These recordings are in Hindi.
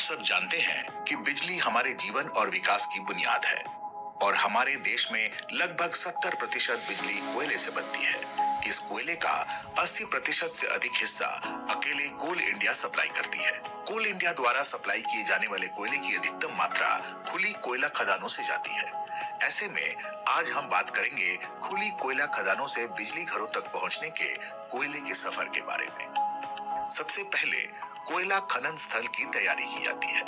सब जानते हैं कि बिजली हमारे जीवन और विकास की बुनियाद है और हमारे देश में लगभग 70% बिजली कोयले से बनती है। इस कोयले का 80% से अधिक हिस्सा अकेले कोल इंडिया सप्लाई करती है। कोल इंडिया द्वारा सप्लाई किए जाने वाले कोयले की अधिकतम मात्रा खुली कोयला खदानों से जाती है। ऐसे में आज हम बात करेंगे खुली कोयला खदानों से बिजली घरों तक पहुंचने के कोयले के सफर के बारे में। सबसे पहले कोयला खनन स्थल की तैयारी की जाती है।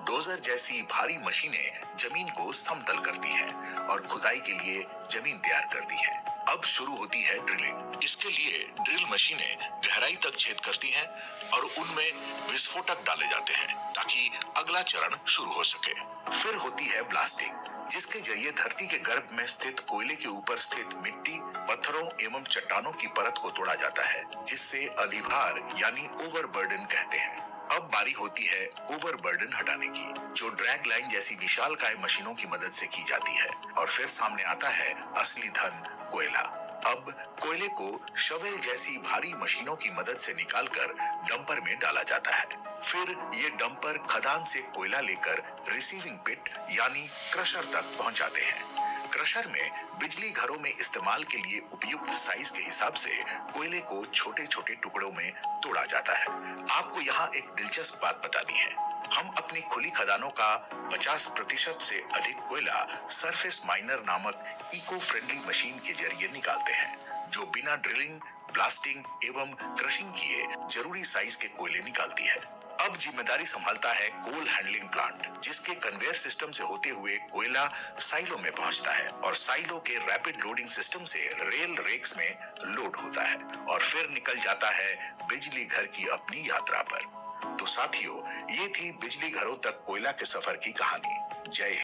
डोजर जैसी भारी मशीनें जमीन को समतल करती हैं और खुदाई के लिए जमीन तैयार करती हैं। अब शुरू होती है ड्रिलिंग। इसके लिए ड्रिल मशीनें गहराई तक छेद करती हैं और उनमें विस्फोटक डाले जाते हैं ताकि अगला चरण शुरू हो सके। फिर होती है ब्लास्टिंग, जिसके जरिए धरती के गर्भ में स्थित कोयले के ऊपर स्थित मिट्टी, पत्थरों एवं चट्टानों की परत को तोड़ा जाता है, जिससे अधिभार यानी ओवरबर्डन कहते हैं। अब बारी होती है ओवरबर्डन हटाने की, जो ड्रैग लाइन जैसी विशालकाय मशीनों की मदद से की जाती है। और फिर सामने आता है असली धन, कोयला। अब कोयले को शवेल जैसी भारी मशीनों की मदद से निकालकर डंपर में डाला जाता है। फिर ये डंपर खदान से कोयला लेकर रिसीविंग पिट यानी क्रशर तक पहुंचाते हैं। क्रशर में बिजली घरों में इस्तेमाल के लिए उपयुक्त साइज के हिसाब से कोयले को छोटे छोटे टुकड़ों में तोड़ा जाता है। आपको यहाँ एक दिलचस्प बात बतानी है। हम अपनी खुली खदानों का 50% से अधिक कोयला सरफेस माइनर नामक इको फ्रेंडली मशीन के जरिए निकालते हैं, जो बिना ड्रिलिंग, ब्लास्टिंग एवं क्रशिंग किए जरूरी साइज के कोयले निकालती है। अब जिम्मेदारी संभालता है कोल हैंडलिंग प्लांट, जिसके कन्वेयर सिस्टम से होते हुए कोयला साइलो में पहुंचता है और साइलो के रैपिड लोडिंग सिस्टम से रेल रेक्स में लोड होता है और फिर निकल जाता है बिजली घर की अपनी यात्रा पर। तो साथियों, ये थी बिजली घरों तक कोयला के सफर की कहानी। जय हिंद।